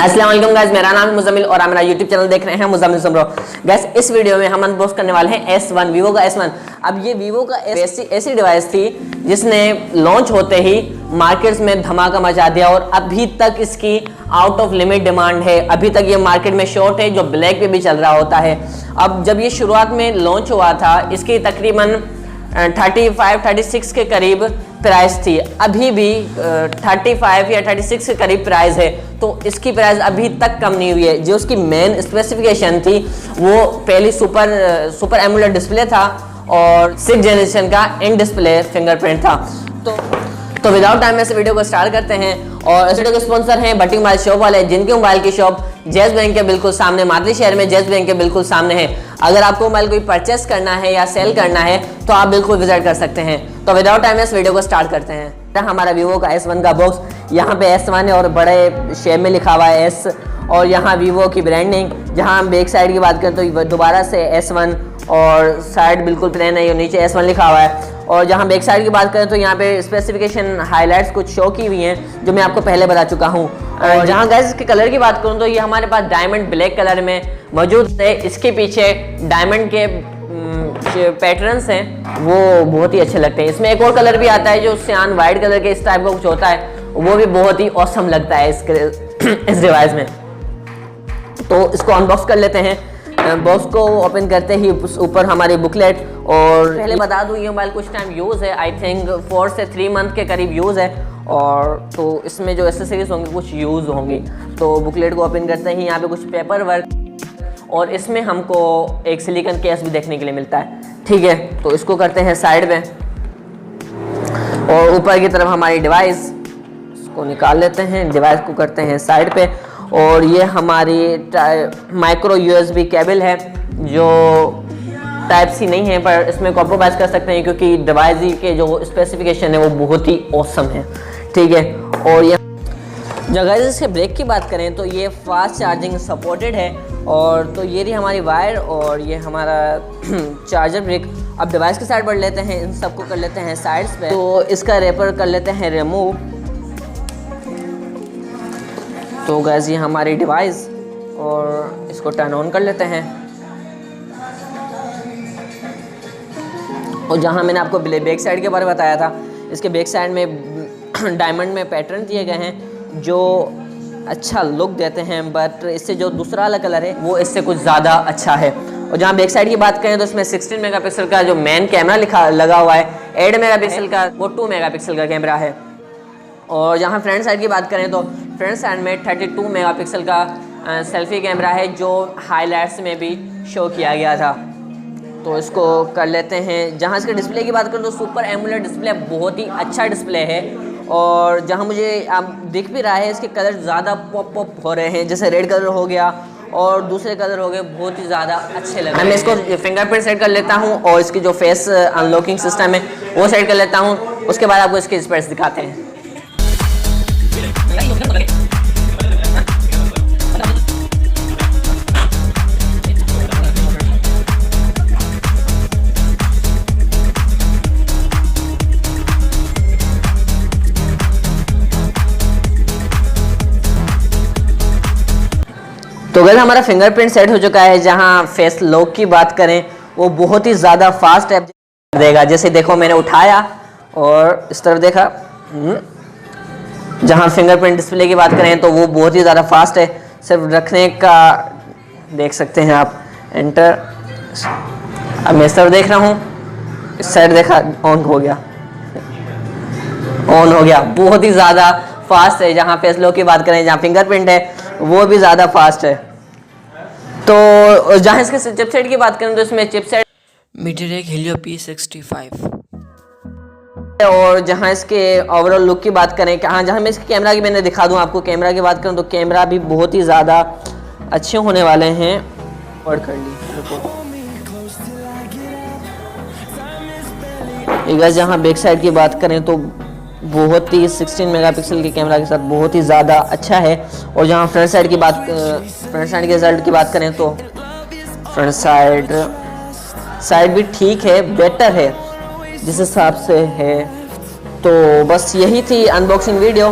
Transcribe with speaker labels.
Speaker 1: अस्सलाम वालेकुम गाइस, मेरा नाम है मुज़म्मिल और आप मेरा यूट्यूब चैनल देख रहे हैं मुज़म्मिल समरो। गाइस इस वीडियो में हम अनबॉक्स करने वाले हैं S1, वीवो का S1। अब ये वीवो का ऐसी डिवाइस थी जिसने लॉन्च होते ही मार्केट्स में धमाका मचा दिया और अभी तक इसकी आउट ऑफ लिमिट डिमांड है। अभी तक ये मार्केट में शॉर्ट है, जो ब्लैक पे भी चल रहा होता है। अब जब ये शुरुआत में लॉन्च हुआ था, इसकी तकरीबन 35-36 के करीब प्राइस थी। अभी भी 35 या 36 के करीब प्राइस है, तो इसकी प्राइस अभी तक कम नहीं हुई है। जो उसकी मेन स्पेसिफिकेशन थी वो पहली सुपर एमुलेट डिस्प्ले था और 6th जनरेशन का इन डिस्प्ले फिंगरप्रिंट था। तो विदाउट टाइम में इस वीडियो को स्टार्ट करते हैं। और इस वीडियो के स्पॉन्सर हैं बटी मोबाइल शॉप वाले, जिनके मोबाइल की शॉप जैज़ बैंक के बिल्कुल सामने, मादरी शहर में जैज़ बैंक के बिल्कुल सामने है। अगर आपको मोबाइल कोई परचेस करना है या सेल करना है तो आप बिल्कुल विजिट कर सकते हैं। तो विदाउट टाइम इस वीडियो को स्टार्ट करते हैं। हमारा वीवो का S1 का बॉक्स, यहाँ पे S1 है और बड़े शेप में लिखा हुआ है S, और यहाँ वीवो की ब्रांडिंग। जहाँ हम बैक साइड की बात करें तो दोबारा से S1 और साइड बिल्कुल प्लेन है, नीचे S1 लिखा हुआ है। और जहाँ बैक साइड की बात करें तो यहाँ पे स्पेसिफिकेशन हाइलाइट्स कुछ शो की हुई हैं, जो मैं आपको पहले बता चुका हूँ। और जहाँ गाइस के कलर की बात करूँ तो ये हमारे पास डायमंड ब्लैक कलर में मौजूद है। इसके पीछे डायमंड के पैटर्न्स हैं, वो बहुत ही अच्छे लगते हैं। इसमें एक और कलर भी आता है जो सियान वाइट कलर के इस टाइप का कुछ होता है, वो भी बहुत ही ऑसम लगता है इस डिवाइस में। तो इसको अनबॉक्स कर लेते हैं। बॉक्स को ओपन करते ही ऊपर हमारी बुकलेट। और पहले बता दूं, ये मोबाइल कुछ टाइम यूज़ है, आई थिंक 4 से 3 मंथ के करीब यूज़ है। और तो इसमें जो एसेसरीज होंगी कुछ यूज़ होंगी। तो बुकलेट को ओपन करते ही यहाँ पे कुछ पेपर वर्क, और इसमें हमको एक सिलिकॉन केस भी देखने के लिए मिलता है। ठीक है, तो इसको करते हैं साइड में। और ऊपर की तरफ हमारी डिवाइस, इसको निकाल लेते हैं, डिवाइस को करते हैं साइड पे। और ये हमारी माइक्रो USB केबल है, जो टाइप सी नहीं है, पर इसमें कॉम्प्रोमाइज़ कर सकते हैं क्योंकि डिवाइस के जो स्पेसिफिकेशन है वो बहुत ही ऑसम है। ठीक है, और ये जगह इसके ब्रेक की बात करें तो ये फास्ट चार्जिंग सपोर्टेड है। और तो ये रही हमारी वायर और ये हमारा चार्जर ब्रेक। अब डिवाइस के साइड बढ़ लेते हैं, इन सबको कर लेते हैं साइड्स पे। तो इसका रेपर कर लेते हैं रिमूव। तो गाइस ये हमारी डिवाइस, और इसको टर्न ऑन कर लेते हैं। और जहां मैंने आपको बैक साइड के बारे में बताया था, इसके बैक साइड में डायमंड में पैटर्न दिए गए हैं जो अच्छा लुक देते हैं, बट इससे जो दूसरा वाला कलर है वो इससे कुछ ज़्यादा अच्छा है। और जहाँ बैक साइड की बात करें तो इसमें 16 मेगापिक्सल का जो मेन कैमरा लगा हुआ है, 8 मेगापिक्सल का वो 2 मेगापिक्सल का कैमरा है। और जहाँ फ्रंट साइड की बात करें तो फ्रंट साइड में 32 मेगापिक्सल का सेल्फी कैमरा है, जो हाइलाइट्स में भी शो किया गया था। तो इसको कर लेते हैं। जहाँ इसके डिस्प्ले की बात करें तो सुपर एमुलेट डिस्प्ले, बहुत ही अच्छा डिस्प्ले है। और जहाँ मुझे आप दिख भी रहा है, इसके कलर ज़्यादा पॉप हो रहे हैं, जैसे रेड कलर हो गया और दूसरे कलर हो गए, बहुत ही ज़्यादा अच्छे लग रहे हैं। मैं इसको फिंगरप्रिंट सेट कर लेता हूँ और इसकी जो फेस अनलॉकिंग सिस्टम है वो सेट कर लेता हूँ। उसके बाद आपको इसके स्पेक्स दिखाते हैं। तो अगर हमारा फिंगरप्रिंट सेट हो चुका है, जहां फेस लॉक की बात करें वो बहुत ही ज़्यादा फास्ट ऐप देगा। जैसे देखो, मैंने उठाया और इस तरफ देखा। जहां फिंगरप्रिंट डिस्प्ले की बात करें तो वो बहुत ही ज़्यादा फास्ट है, सिर्फ रखने का देख सकते हैं आप, एंटर। अब मैं इस तरफ देख रहा हूँ, इस साइड देखा, ऑन हो गया, ऑन हो गया। बहुत ही ज़्यादा फास्ट है। जहाँ फेस लॉक की बात करें, जहाँ फिंगरप्रिंट है वो भी ज़्यादा फास्ट है। तो जहाँ इसके चिपसेट की बात करें तो इसमें चिपसेट
Speaker 2: मीडियाटेक हेलियो P65।
Speaker 1: और जहाँ इसके ओवरऑल लुक की बात करें, जहाँ मैं इसके कैमरा की मैंने दिखा दूँ आपको, कैमरा की बात करूँ तो कैमरा भी बहुत ही ज़्यादा अच्छे होने वाले हैं। और कर ली जहाँ बैक साइड की बात करें तो बहुत ही 16 मेगापिक्सल के कैमरा के साथ बहुत ही ज़्यादा अच्छा है। और जहाँ फ्रंट साइड के रिजल्ट की बात करें तो फ्रंट साइड भी ठीक है, बेटर है जिस हिसाब से है। तो बस यही थी अनबॉक्सिंग वीडियो।